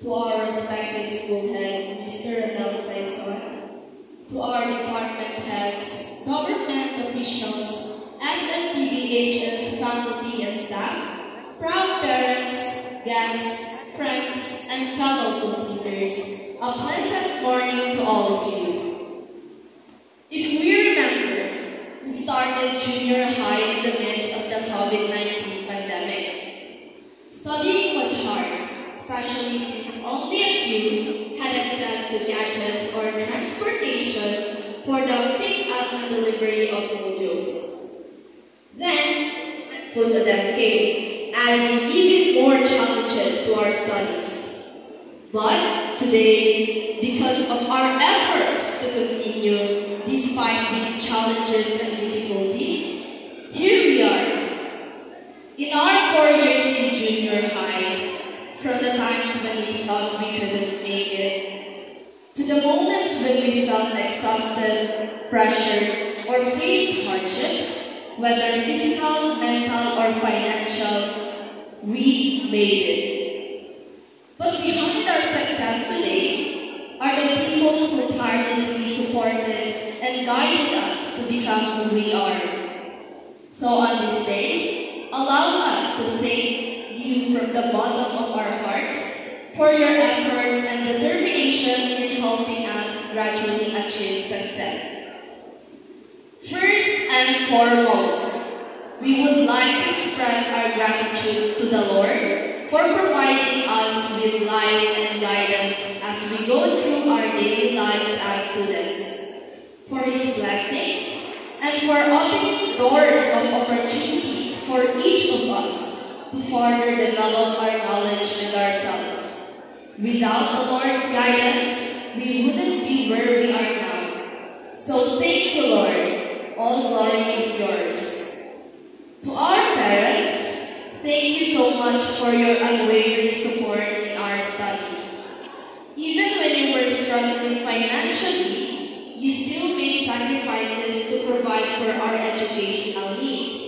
to our respected school head, Mr. Adel Saison, to our department heads, government officials, SMTBHS faculty and staff, proud parents, guests, friends, and fellow completers, a pleasant morning to all of you. If we remember, we started junior high in the midst of the COVID-19 pandemic. Studying was hard, especially since only a few had access to gadgets or transportation for the pick-up and delivery of modules. Then, Punta came, adding even more challenges to our studies. But today, because of our efforts to continue despite these challenges and difficulties, here we are. In our 4 years in junior high, from the times when we thought we couldn't make it, to the moments when we felt exhausted, pressured, or faced hardships, whether physical, mental, or financial, we made it. But behind our success today are the people who tirelessly supported and guided us to become who we are. So on this day, allow us to thank you from the bottom of our hearts for your efforts and determination in helping us gradually achieve success. First and foremost, we would like to express our gratitude to the Lord for providing us with life and guidance as we go through our daily lives as students, for His blessings, and for opening doors of opportunities for each of us to further develop our knowledge and ourselves. Without the Lord's guidance, we wouldn't be where we are now. So thank you, Lord. All glory is yours. To our parents, thank you so much for your unwavering support in our studies. Even when you were struggling financially, you still made sacrifices to provide for our educational needs.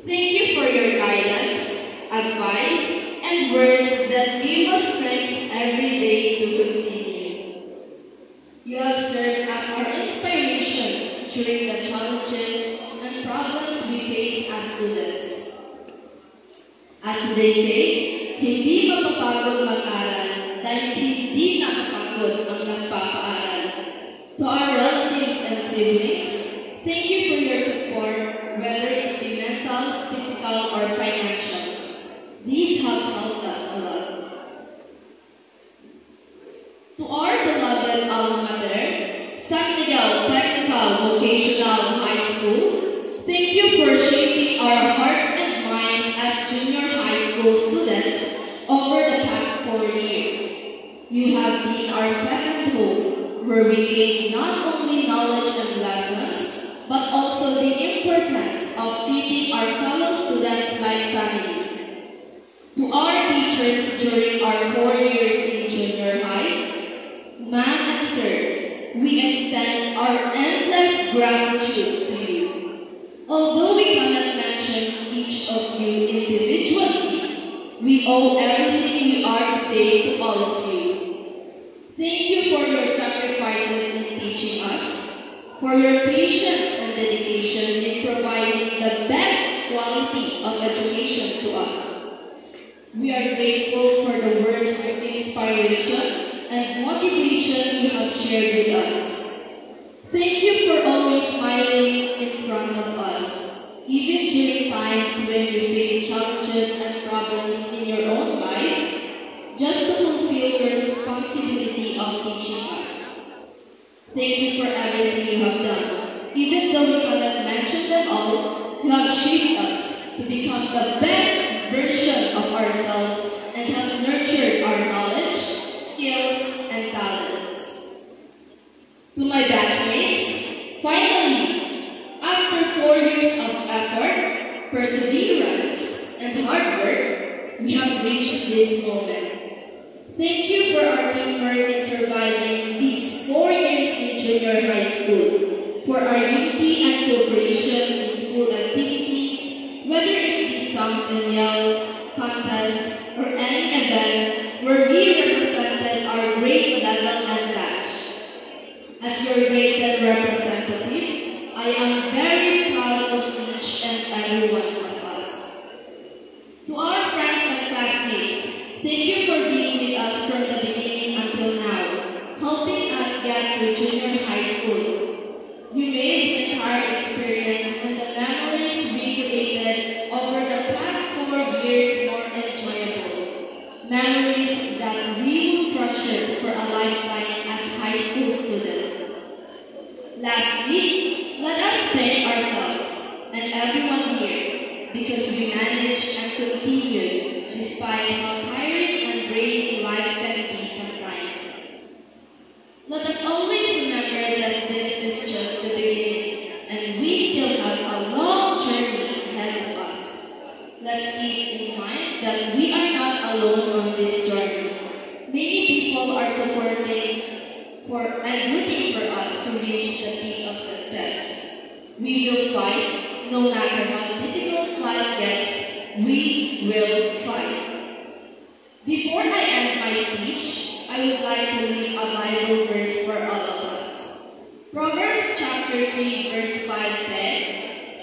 Thank you for your guidance, advice, and words that gave us strength every day to continue. You have served as our inspiration during the challenges and problems we face as students. As they say, hindi mapapagod mag-aral dahil hindi nakapagod ang nagpapaaral. To our relatives and siblings, thank you for your support, whether it be mental, physical, or financial. These have helped us a lot. To our beloved alma mater, San Miguel Technical Vocational High School, thank you for shaping our hearts and minds as junior high school students over the past 4 years. You have been our second home, where we gain not only knowledge and lessons, but also the importance of treating our fellow students like family. To our teachers during our 4 years in junior high, Ma'am and Sir, we extend our endless gratitude to you. Although we cannot mention each of you individually, we owe everything we are today to all of you. Thank you for your sacrifices in teaching us, for your patience and dedication in providing the best quality of education to us. We are grateful for the words of inspiration and motivation you have shared with us. Thank you for always smiling in front of us, even during times when you face challenges and problems in your own lives, just to fulfill your responsibility of teaching us. Thank you for everything you have done. Even though we cannot mention them all, you have shaped us to become the best version of ourselves and have nurtured our knowledge, skills, and talents. To my batchmates, finally, after 4 years of effort, perseverance, and hard work, we have reached this moment. Thank you for our teamwork in surviving these 4 years in junior high school, for our unity and cooperation in school activities, whether it be songs and yells, contests, or any event where we represent helping us get through junior high school. We made the entire experience and the memories we created over the past 4 years more enjoyable. Memories that we will treasure for a lifetime as high school students. Lastly, let us thank ourselves and everyone here because we managed and continued despite how tiring and draining life can be sometimes. Let us always remember that this is just the beginning and we still have a long journey ahead of us. Let's keep in mind that we are not alone on this journey. Many people are supporting and rooting for us to reach the peak of success. We will fight, no matter how difficult life gets, we will fight. Before I end my speech, I would like to read a Bible verse for all of us. Proverbs chapter 3 verse 5 says,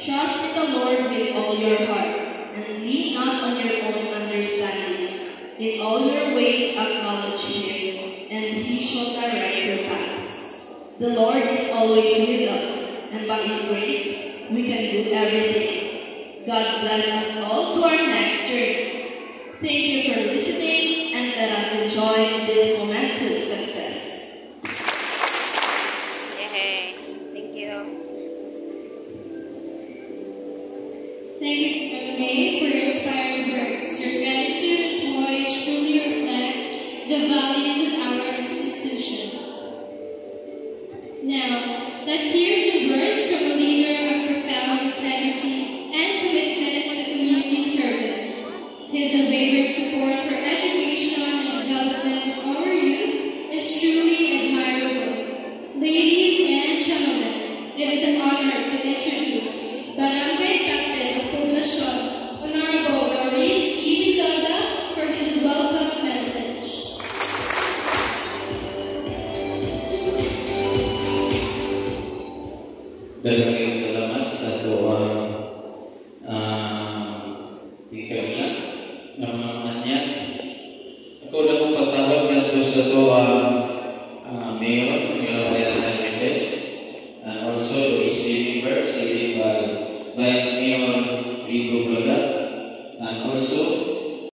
"Trust in the Lord with all your heart, and lean not on your own understanding. In all your ways acknowledge Him, and He shall direct your paths." The Lord is always with us, and by His grace, we can do everything. God bless us all to our next journey. Thank you for listening, and let us enjoy this momentous success. Yay! Thank you. Thank you, Mary May, for your inspiring words. Your gratitude and poise truly reflect the values of our institution. Now, let's hear some words from a leader of profound integrity and commitment to community service. His unwavering support for education and development of our youth is truly admirable. Ladies and gentlemen, it is an honor to introduce Barangay Captain of Poblacion, Honorable Maurice E. Mendoza, for his welcome message. Daghang salamat sa tuwang ikaw nga mga manyan. Ako lang ang patahod ngadto sa tuwang